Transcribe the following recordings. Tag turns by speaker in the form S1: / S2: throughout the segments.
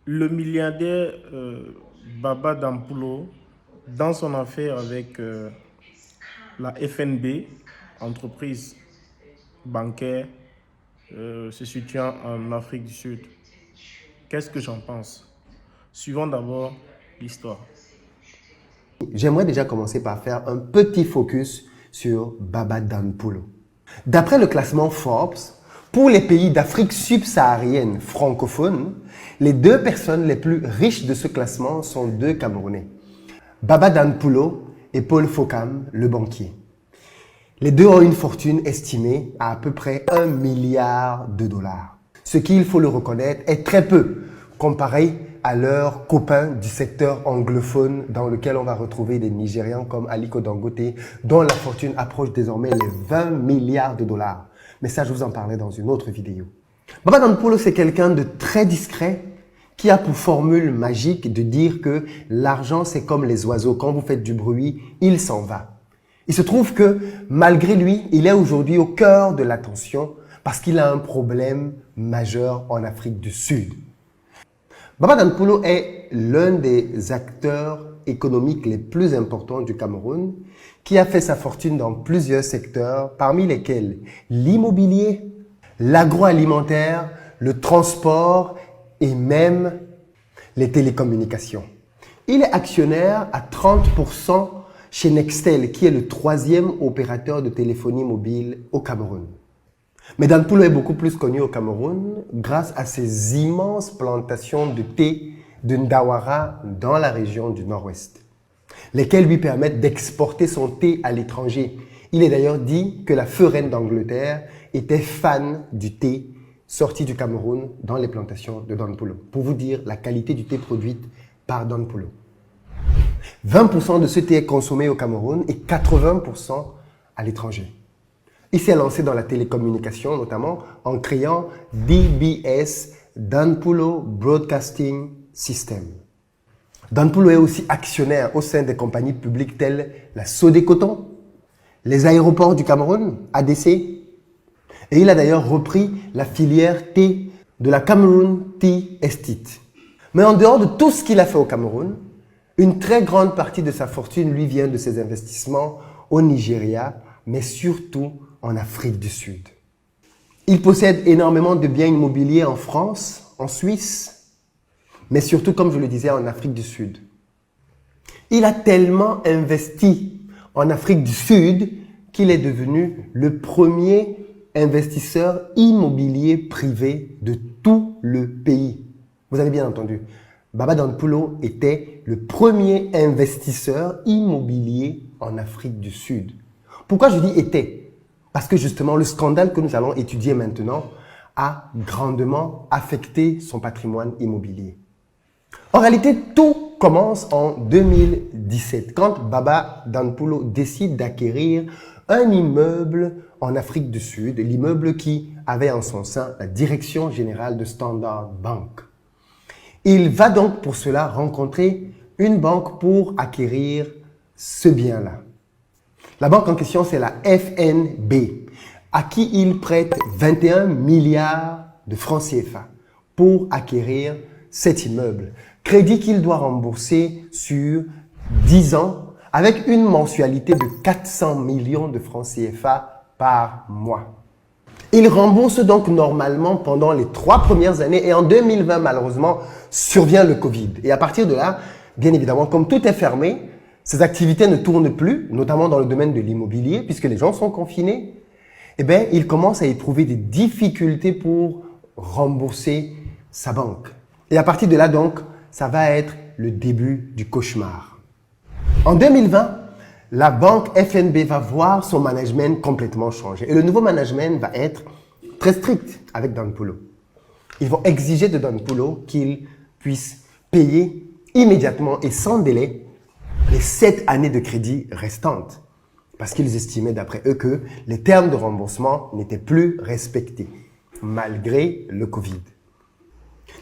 S1: Le milliardaire Baba Dampulo, dans son affaire avec la FNB, entreprise bancaire se situant en Afrique du Sud, qu'est-ce que j'en pense? Suivons d'abord l'histoire.
S2: J'aimerais déjà commencer par faire un petit focus sur Baba Danpulo. D'après le classement Forbes, pour les pays d'Afrique subsaharienne francophone, les deux personnes les plus riches de ce classement sont deux Camerounais, Baba Danpulo et Paul Fokam, le banquier. Les deux ont une fortune estimée à peu près 1 milliard de dollars. Ce qui, il faut le reconnaître, est très peu comparé à leurs copains du secteur anglophone dans lequel on va retrouver des Nigérians comme Aliko Dangote, dont la fortune approche désormais les 20 milliards de dollars. Mais ça, je vous en parlais dans une autre vidéo. Baba Danpulo, c'est quelqu'un de très discret qui a pour formule magique de dire que l'argent, c'est comme les oiseaux. Quand vous faites du bruit, il s'en va. Il se trouve que malgré lui, il est aujourd'hui au cœur de l'attention parce qu'il a un problème majeur en Afrique du Sud. Baba Danpulo est l'un des acteurs économiques les plus importants du Cameroun qui a fait sa fortune dans plusieurs secteurs, parmi lesquels l'immobilier, l'agroalimentaire, le transport et même les télécommunications. Il est actionnaire à 30% chez Nextel, qui est le troisième opérateur de téléphonie mobile au Cameroun. Mais Danpulo est beaucoup plus connu au Cameroun grâce à ses immenses plantations de thé de Ndawara dans la région du Nord-Ouest, lesquelles lui permettent d'exporter son thé à l'étranger. Il est d'ailleurs dit que la feu reine d'Angleterre était fan du thé sorti du Cameroun dans les plantations de Danpulo. Pour vous dire la qualité du thé produite par Danpulo. 20% de ce thé est consommé au Cameroun et 80% à l'étranger. Il s'est lancé dans la télécommunication, notamment en créant DBS, Danpulo Broadcasting System. Danpulo est aussi actionnaire au sein des compagnies publiques telles la Sodecoton, les aéroports du Cameroun, ADC, et il a d'ailleurs repris la filière thé de la Cameroon Tea Estate. Mais en dehors de tout ce qu'il a fait au Cameroun, une très grande partie de sa fortune lui vient de ses investissements au Nigeria, mais surtout en Afrique du Sud. Il possède énormément de biens immobiliers en France, en Suisse, mais surtout, comme je le disais, en Afrique du Sud. Il a tellement investi en Afrique du Sud qu'il est devenu le premier investisseur immobilier privé de tout le pays. Vous avez bien entendu. Baba Danpulo était le premier investisseur immobilier en Afrique du Sud. Pourquoi je dis était? Parce que justement, le scandale que nous allons étudier maintenant a grandement affecté son patrimoine immobilier. En réalité, tout commence en 2017, quand Baba Danpulo décide d'acquérir un immeuble en Afrique du Sud, l'immeuble qui avait en son sein la direction générale de Standard Bank. Il va donc pour cela rencontrer une banque pour acquérir ce bien-là. La banque en question, c'est la FNB, à qui il prête 21 milliards de francs CFA pour acquérir cet immeuble. Crédit qu'il doit rembourser sur 10 ans avec une mensualité de 400 millions de francs CFA par mois. Il rembourse donc normalement pendant les 3 premières années et en 2020, malheureusement, survient le Covid. Et à partir de là, bien évidemment, comme tout est fermé, ces activités ne tournent plus, notamment dans le domaine de l'immobilier, puisque les gens sont confinés. Eh bien, il commence à éprouver des difficultés pour rembourser sa banque. Et à partir de là, donc, ça va être le début du cauchemar. En 2020, la banque FNB va voir son management complètement changer. Et le nouveau management va être très strict avec Danpulo. Ils vont exiger de Danpulo qu'il puisse payer immédiatement et sans délai les 7 années de crédit restantes. Parce qu'ils estimaient d'après eux que les termes de remboursement n'étaient plus respectés, malgré le Covid.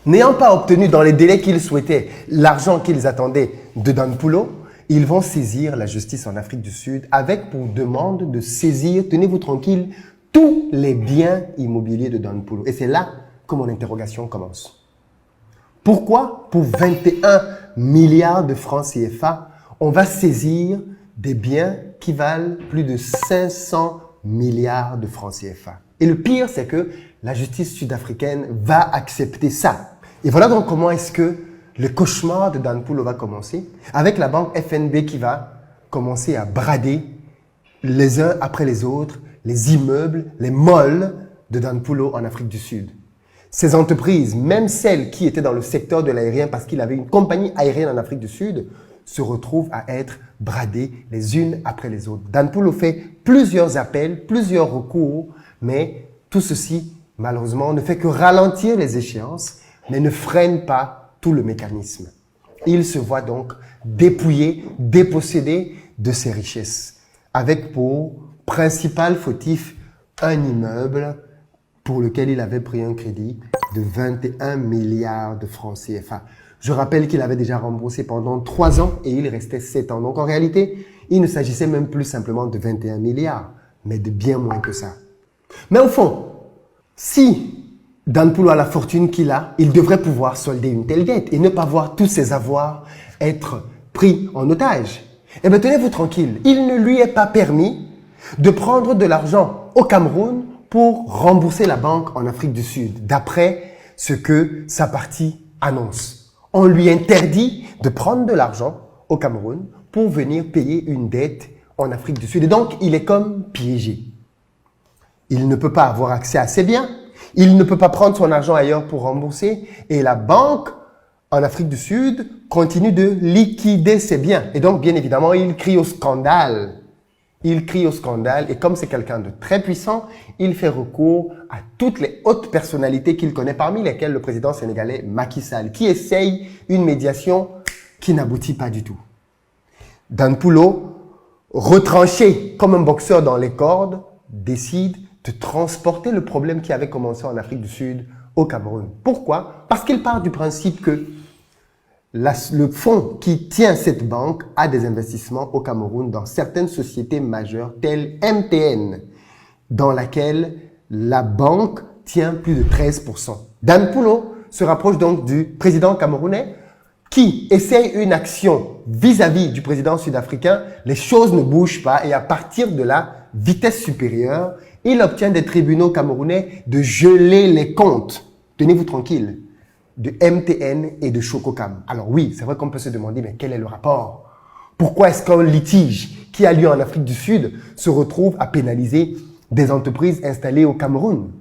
S2: N'ayant pas obtenu dans les délais qu'ils souhaitaient l'argent qu'ils attendaient de Danpulo, ils vont saisir la justice en Afrique du Sud avec pour demande de saisir, tenez-vous tranquille, tous les biens immobiliers de Danpulo. Et c'est là que mon interrogation commence. Pourquoi? Pour 21 milliards de francs CFA, on va saisir des biens qui valent plus de 500 milliards de francs CFA. Et le pire, c'est que la justice sud-africaine va accepter ça. Et voilà donc comment est-ce que le cauchemar de Danpulo va commencer, avec la banque FNB qui va commencer à brader les uns après les autres les immeubles, les malls de Danpulo en Afrique du Sud. Ces entreprises, même celles qui étaient dans le secteur de l'aérien parce qu'il avait une compagnie aérienne en Afrique du Sud, se retrouvent à être bradées les unes après les autres. Danpulo fait plusieurs appels, plusieurs recours, mais tout ceci, malheureusement, ne fait que ralentir les échéances, mais ne freine pas tout le mécanisme. Il se voit donc dépouillé, dépossédé de ses richesses, avec pour principal fautif un immeuble pour lequel il avait pris un crédit de 21 milliards de francs CFA. Je rappelle qu'il avait déjà remboursé pendant 3 ans et il restait 7 ans. Donc en réalité, il ne s'agissait même plus simplement de 21 milliards, mais de bien moins que ça. Mais au fond, si Danpulo a la fortune qu'il a, il devrait pouvoir solder une telle dette et ne pas voir tous ses avoirs être pris en otage. Eh bien, tenez-vous tranquille, il ne lui est pas permis de prendre de l'argent au Cameroun pour rembourser la banque en Afrique du Sud, d'après ce que sa partie annonce. On lui interdit de prendre de l'argent au Cameroun pour venir payer une dette en Afrique du Sud. Et donc, il est comme piégé. Il ne peut pas avoir accès à ses biens, il ne peut pas prendre son argent ailleurs pour rembourser, et la banque en Afrique du Sud continue de liquider ses biens. Et donc, bien évidemment, il crie au scandale. Il crie au scandale et comme c'est quelqu'un de très puissant, il fait recours à toutes les hautes personnalités qu'il connaît, parmi lesquelles le président sénégalais Macky Sall, qui essaye une médiation qui n'aboutit pas du tout. Danpulo, retranché comme un boxeur dans les cordes, décide de transporter le problème qui avait commencé en Afrique du Sud au Cameroun. Pourquoi? Parce qu'il part du principe que le fonds qui tient cette banque a des investissements au Cameroun dans certaines sociétés majeures telles MTN, dans laquelle la banque tient plus de 13%. Danpulo se rapproche donc du président camerounais qui essaye une action vis-à-vis du président sud-africain. Les choses ne bougent pas et à partir de la vitesse supérieure, il obtient des tribunaux camerounais de geler les comptes. Tenez-vous tranquille. De MTN et de Chococam. Alors oui, c'est vrai qu'on peut se demander, mais quel est le rapport? Pourquoi est-ce qu'un litige qui a lieu en Afrique du Sud se retrouve à pénaliser des entreprises installées au Cameroun?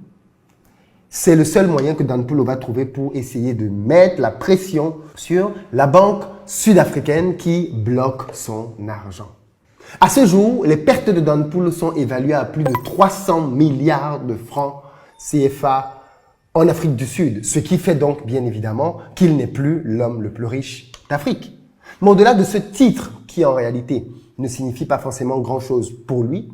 S2: C'est le seul moyen que Danpulo va trouver pour essayer de mettre la pression sur la banque sud-africaine qui bloque son argent. À ce jour, les pertes de Danpulo sont évaluées à plus de 300 milliards de francs CFA en Afrique du Sud, ce qui fait donc bien évidemment qu'il n'est plus l'homme le plus riche d'Afrique. Mais au-delà de ce titre, qui en réalité ne signifie pas forcément grand-chose pour lui,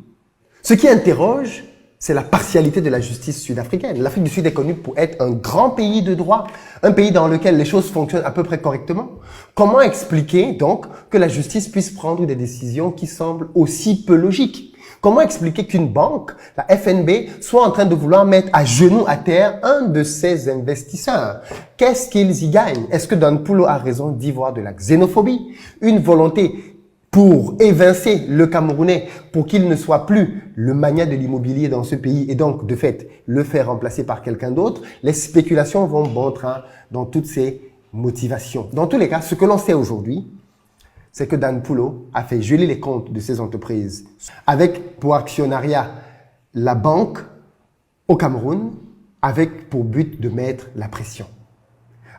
S2: ce qui interroge, c'est la partialité de la justice sud-africaine. L'Afrique du Sud est connue pour être un grand pays de droit, un pays dans lequel les choses fonctionnent à peu près correctement. Comment expliquer donc que la justice puisse prendre des décisions qui semblent aussi peu logiques? Comment expliquer qu'une banque, la FNB, soit en train de vouloir mettre à genoux à terre un de ses investisseurs? Qu'est-ce qu'ils y gagnent? Est-ce que Danpulo a raison d'y voir de la xénophobie? Une volonté pour évincer le Camerounais, pour qu'il ne soit plus le magnat de l'immobilier dans ce pays et donc, de fait, le faire remplacer par quelqu'un d'autre? Les spéculations vont bon train dans toutes ces motivations. Dans tous les cas, ce que l'on sait aujourd'hui, c'est que Danpulo a fait geler les comptes de ces entreprises avec pour actionnariat la banque au Cameroun, avec pour but de mettre la pression.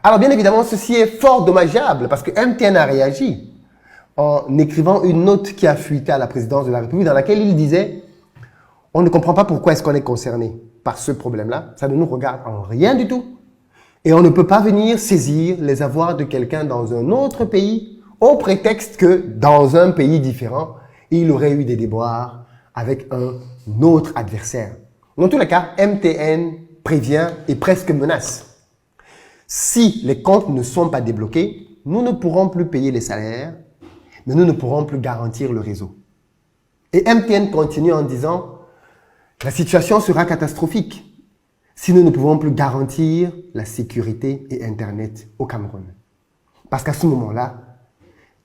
S2: Alors bien évidemment, ceci est fort dommageable parce que MTN a réagi en écrivant une note qui a fuité à la présidence de la République dans laquelle il disait « On ne comprend pas pourquoi est-ce qu'on est concerné par ce problème-là, ça ne nous regarde en rien du tout et on ne peut pas venir saisir les avoirs de quelqu'un dans un autre pays au prétexte que dans un pays différent, il aurait eu des déboires avec un autre adversaire. » Dans tous les cas, MTN prévient et presque menace. Si les comptes ne sont pas débloqués, nous ne pourrons plus payer les salaires, mais nous ne pourrons plus garantir le réseau. Et MTN continue en disant « La situation sera catastrophique. si nous ne pouvons plus garantir la sécurité et Internet au Cameroun. Parce qu'à ce moment-là,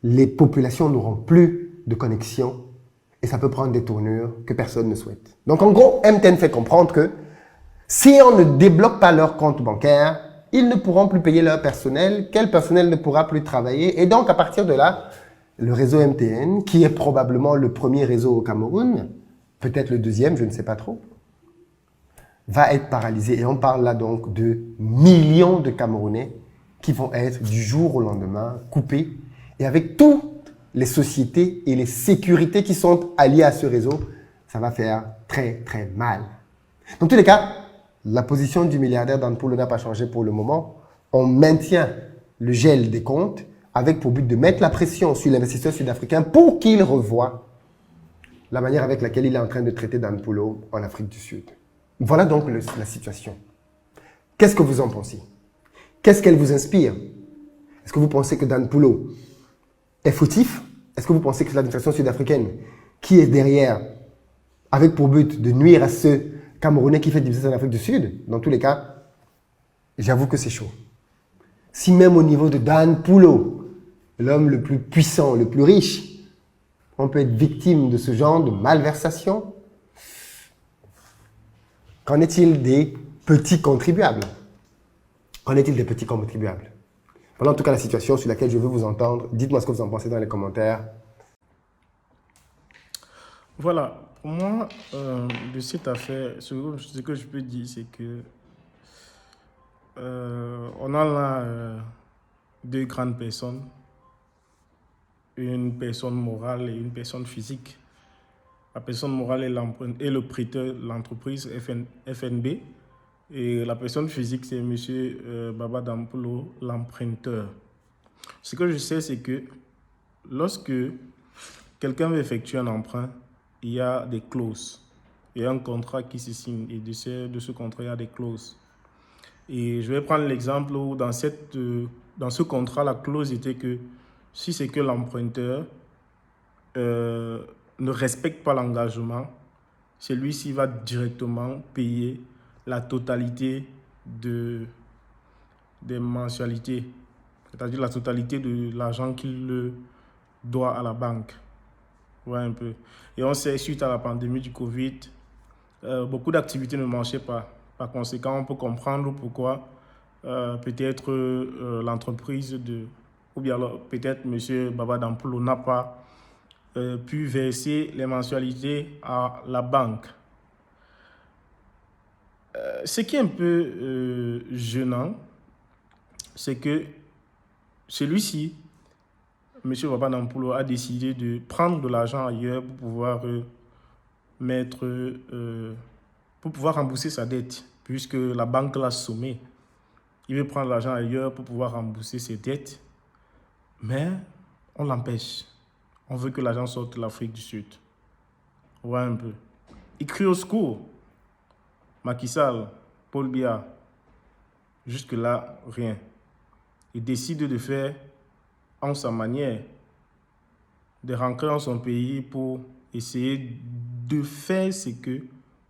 S2: les populations n'auront plus de connexion et ça peut prendre des tournures que personne ne souhaite. Donc en gros, MTN fait comprendre que si on ne débloque pas leur compte bancaire, ils ne pourront plus payer leur personnel, quel personnel ne pourra plus travailler. Et donc à partir de là, le réseau MTN, qui est probablement le premier réseau au Cameroun, peut-être le deuxième, je ne sais pas trop, va être paralysé. Et on parle là donc de millions de Camerounais qui vont être du jour au lendemain coupés. Et avec toutes les sociétés et les sécurités qui sont alliées à ce réseau, ça va faire très très mal. Dans tous les cas, la position du milliardaire Dan Polo n'a pas changé pour le moment. On maintient le gel des comptes avec pour but de mettre la pression sur l'investisseur sud-africain pour qu'il revoie la manière avec laquelle il est en train de traiter Dan Polo en Afrique du Sud. Voilà donc la situation. Qu'est-ce que vous en pensez? Qu'est-ce qu'elle vous inspire? Est-ce que vous pensez que Dan Polo est fautif? Est-ce que vous pensez que c'est l'administration sud-africaine qui est derrière avec pour but de nuire à ce Camerounais qui fait du business en Afrique du Sud? Dans tous les cas, j'avoue que c'est chaud. Si même au niveau de Dan Polo, l'homme le plus puissant, le plus riche, on peut être victime de ce genre de malversation, qu'en est-il des petits contribuables? Qu'en est-il des petits contribuables? Voilà en tout cas la situation sur laquelle je veux vous entendre. Dites-moi ce que vous en pensez dans les commentaires.
S1: Voilà, pour moi, de cette affaire, ce que je peux dire, c'est que on a là deux grandes personnes, une personne morale et une personne physique. La personne morale est le prêteur de l'entreprise FNB et la personne physique, c'est M. Baba Dan Polo, l'emprunteur. Ce que je sais, c'est que lorsque quelqu'un veut effectuer un emprunt, il y a des clauses. Il y a un contrat qui se signe et de ce contrat, il y a des clauses. Et je vais prendre l'exemple où dans ce contrat, la clause était que si c'est que l'emprunteur ne respecte pas l'engagement, celui-ci va directement payer la totalité des mensualités, c'est-à-dire la totalité de l'argent qu'il doit à la banque. Ouais, un peu. Et on sait, suite à la pandémie du Covid, beaucoup d'activités ne marchaient pas. Par conséquent, on peut comprendre pourquoi peut-être l'entreprise ou bien peut-être M. Baba Dan Polo n'a pas pu verser les mensualités à la banque. Ce qui est un peu gênant, c'est que celui-ci, M. Baba Dan Polo, a décidé de prendre de l'argent ailleurs pour pouvoir pour pouvoir rembourser sa dette, puisque la banque l'a sommé. Il veut prendre l'argent ailleurs pour pouvoir rembourser ses dettes, mais on l'empêche. On veut que l'argent sorte de l'Afrique du Sud. Ouais, un peu. Il crie au secours. Macky Sall, Paul Biya, jusque-là, rien. Il décide de faire en sa manière, de rentrer dans son pays pour essayer de faire ce que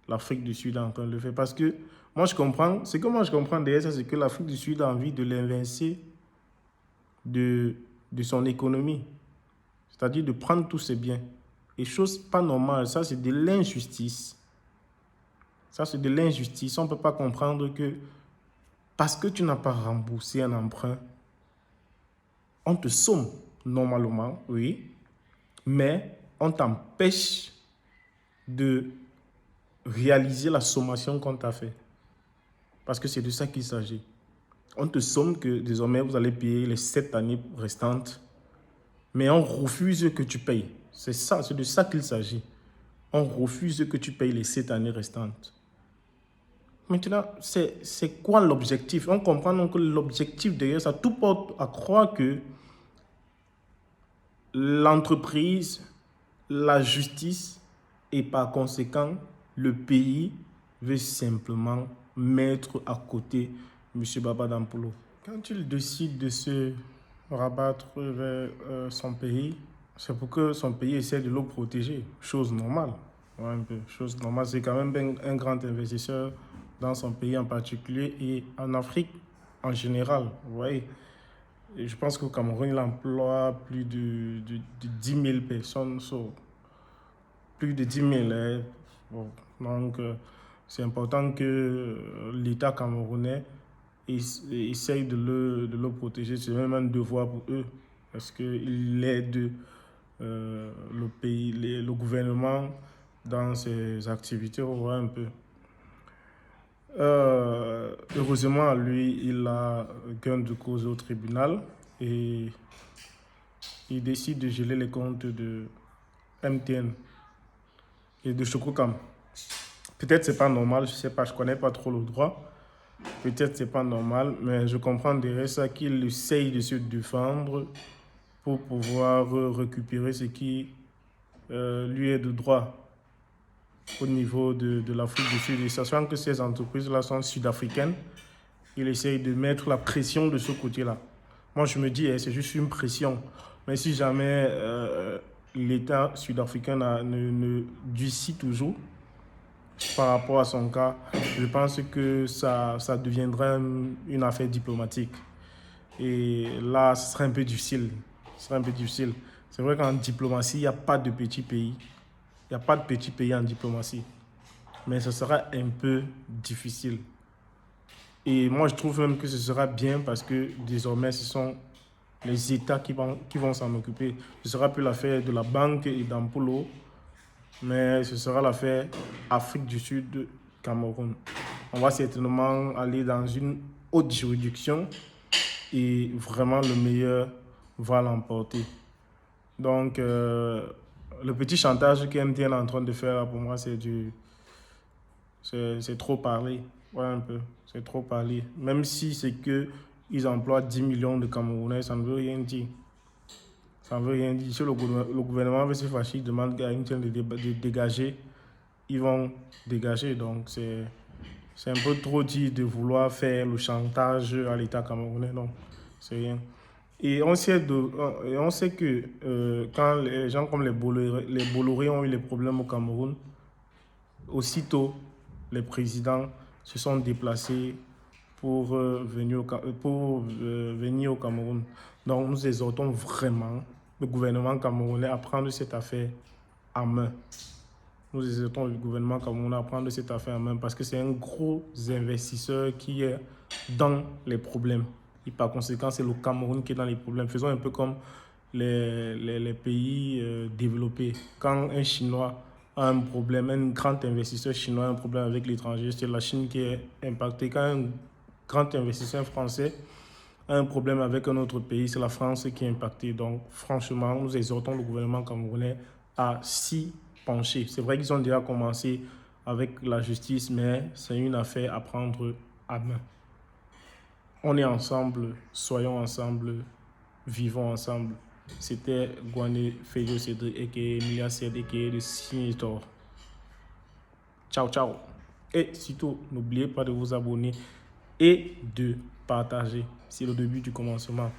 S1: l'Afrique du Sud est en train de faire. Parce que moi, je comprends derrière ça, c'est que l'Afrique du Sud a envie de l'évincer de son économie. C'est-à-dire de prendre tous ses biens. Et chose pas normale, ça c'est de l'injustice. Ça c'est de l'injustice. On ne peut pas comprendre que parce que tu n'as pas remboursé un emprunt, on te somme normalement, oui, mais on t'empêche de réaliser la sommation qu'on t'a fait. Parce que c'est de ça qu'il s'agit. On te somme que désormais vous allez payer les 7 années restantes, mais on refuse que tu payes. C'est ça, c'est de ça qu'il s'agit. On refuse que tu payes les 7 années restantes. Maintenant, c'est quoi l'objectif? On comprend donc que l'objectif derrière ça, tout porte à croire que l'entreprise, la justice et par conséquent, le pays veut simplement mettre à côté M. Baba Dan Polo. Quand il décide de se rabattre vers son pays, c'est pour que son pays essaie de le protéger. Chose normale. Ouais, un peu. Chose normale. C'est quand même un grand investisseur dans son pays en particulier et en Afrique en général. Vous voyez, et je pense qu'au Cameroun, il emploie plus de 10 000 personnes, plus de 10 000. Hein. Bon, donc, c'est important que l'État camerounais essaye de le protéger. C'est même un devoir pour eux parce qu'il aide le pays, le gouvernement dans ses activités. On voit un peu. Heureusement, lui, il a gain de cause au tribunal et il décide de geler les comptes de MTN et de Chococam. Peut-être c'est pas normal, je sais pas, je connais pas trop le droit. Peut-être c'est pas normal, mais je comprends derrière ça qu'il essaye de se défendre pour pouvoir récupérer ce qui lui est de droit au niveau de l'Afrique du Sud. Et sachant que ces entreprises-là sont sud-africaines, il essaye de mettre la pression de ce côté-là. Moi, je me dis, c'est juste une pression. Mais si jamais l'État sud-africain ne durcit toujours par rapport à son cas, je pense que ça deviendrait une affaire diplomatique. Et là, ce serait un peu difficile. Ce serait un peu difficile. C'est vrai qu'en diplomatie, il n'y a pas de petits pays. Il n'y a pas de petits pays en diplomatie. Mais ce sera un peu difficile. Et moi, je trouve même que ce sera bien parce que désormais, ce sont les États qui vont s'en occuper. Ce sera plus l'affaire de la banque et d'Ampolo, mais ce sera l'affaire Afrique du Sud, Cameroun. On va certainement aller dans une haute juridiction et vraiment le meilleur va l'emporter. Donc, le petit chantage que MTN est en train de faire, pour moi, c'est trop parler. Ouais, un peu. C'est trop parler. Même si c'est qu'ils emploient 10 millions de Camerounais, ça ne veut rien dire. Ça ne veut rien dire. Si le gouvernement veut se fâcher, il demande à MTN de dégager, ils vont dégager. Donc, c'est un peu trop dit de vouloir faire le chantage à l'État camerounais. Non, c'est rien. Et on sait que quand les gens comme les Bolloré ont eu les problèmes au Cameroun, aussitôt, les présidents se sont déplacés pour venir au Cameroun. Donc, nous exhortons vraiment le gouvernement camerounais à prendre cette affaire en main. Nous exhortons le gouvernement camerounais à prendre cette affaire en main parce que c'est un gros investisseur qui est dans les problèmes. Et par conséquent, c'est le Cameroun qui est dans les problèmes. Faisons un peu comme les pays développés. Quand un Chinois a un problème, un grand investisseur chinois a un problème avec l'étranger, c'est la Chine qui est impactée. Quand un grand investisseur français a un problème avec un autre pays, c'est la France qui est impactée. Donc, franchement, nous exhortons le gouvernement camerounais à s'y pencher. C'est vrai qu'ils ont déjà commencé avec la justice, mais c'est une affaire à prendre à main. On est ensemble, soyons ensemble, vivons ensemble. C'était Gouané Fejo Cédric et Emilia Cédric et le Signator. Ciao, ciao. Et surtout, n'oubliez pas de vous abonner et de partager. C'est le début du commencement.